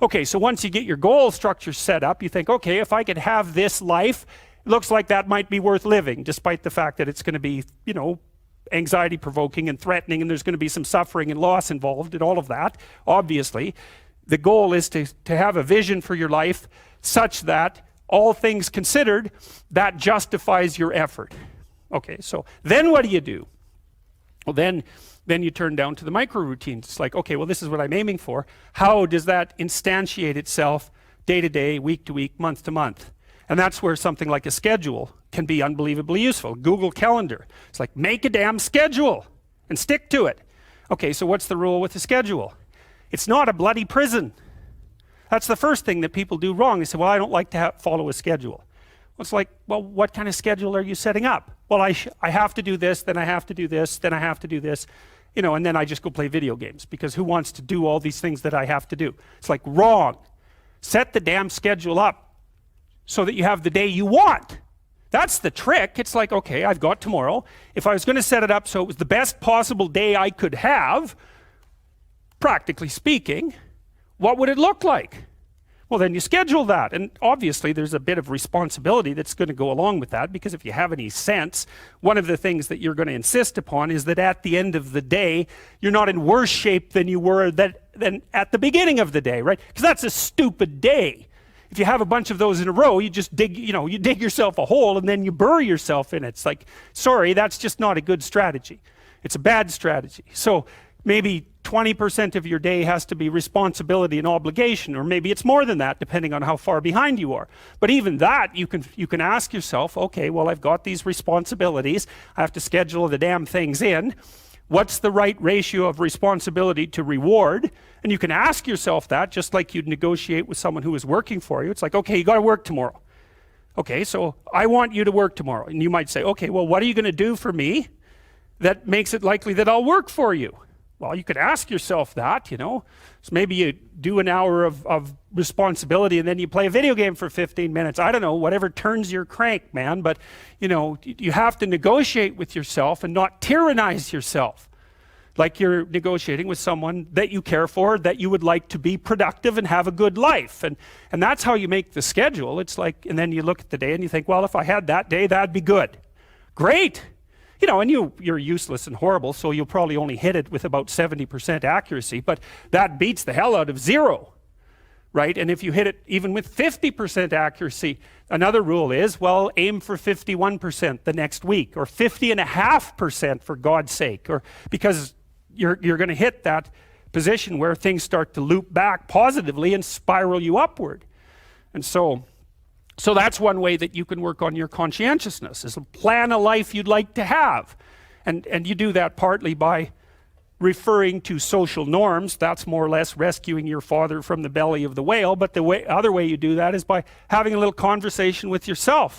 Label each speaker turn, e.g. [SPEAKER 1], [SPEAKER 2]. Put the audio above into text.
[SPEAKER 1] Okay, so once you get your goal structure set up, you think, okay, if I could have this life, it looks like that might be worth living, despite the fact that it's going to be, you know, anxiety provoking and threatening, and there's going to be some suffering and loss involved and all of that. Obviously, the goal is to have a vision for your life such that all things considered, that justifies your effort. Okay, so then what do? Well, then you turn down to the micro routines. It's like, okay, well, this is what I'm aiming for. How does that instantiate itself day to day, week to week, month to month? And that's where something like a schedule can be unbelievably useful. Google Calendar. It's like, make a damn schedule and stick to it. Okay, so what's the rule with the schedule? It's not a bloody prison. That's the first thing that people do wrong. They say, well, I don't like to follow a schedule. Well, it's like, well, what kind of schedule are you setting up? Well, I have to do this, then I have to do this, then I have to do this, you know, and then I just go play video games, because who wants to do all these things that I have to do? It's like, wrong. Set the damn schedule up so that you have the day you want. That's the trick. It's like, okay, I've got tomorrow. If I was going to set it up so it was the best possible day I could have, practically speaking, what would it look like? Well, then you schedule that. And obviously there's a bit of responsibility that's going to go along with that, because if you have any sense, one of the things that you're going to insist upon is that at the end of the day, you're not in worse shape than you were than at the beginning of the day, right? Because that's a stupid day. If you have a bunch of those in a row, you just dig, you know, you dig yourself a hole and then you bury yourself in it. It's like, sorry, that's just not a good strategy. It's a bad strategy. So maybe 20% of your day has to be responsibility and obligation, or maybe it's more than that, depending on how far behind you are. But even that, you can ask yourself, okay, well, I've got these responsibilities. I have to schedule the damn things in. What's the right ratio of responsibility to reward? And you can ask yourself that, just like you'd negotiate with someone who is working for you. It's like, okay, you got to work tomorrow. Okay, so I want you to work tomorrow. And you might say, okay, well, what are you going to do for me that makes it likely that I'll work for you? Well, you could ask yourself that, you know. So maybe you do an hour of responsibility and then you play a video game for 15 minutes. I don't know, whatever turns your crank, man. But, you know, you have to negotiate with yourself and not tyrannize yourself. Like you're negotiating with someone that you care for, that you would like to be productive and have a good life. And that's how you make the schedule. It's like, and then you look at the day and you think, well, if I had that day, that'd be good. Great. You know, and you're useless and horrible, so you'll probably only hit it with about 70% accuracy, but that beats the hell out of 0, right? And if you hit it even with 50% accuracy, another rule is, well, aim for 51% the next week, or 50.5% for God's sake, or because you're going to hit that position where things start to loop back positively and spiral you upward. And so that's one way that you can work on your conscientiousness, is to plan a life you'd like to have. And you do that partly by referring to social norms. That's more or less rescuing your father from the belly of the whale. But the other way you do that is by having a little conversation with yourself.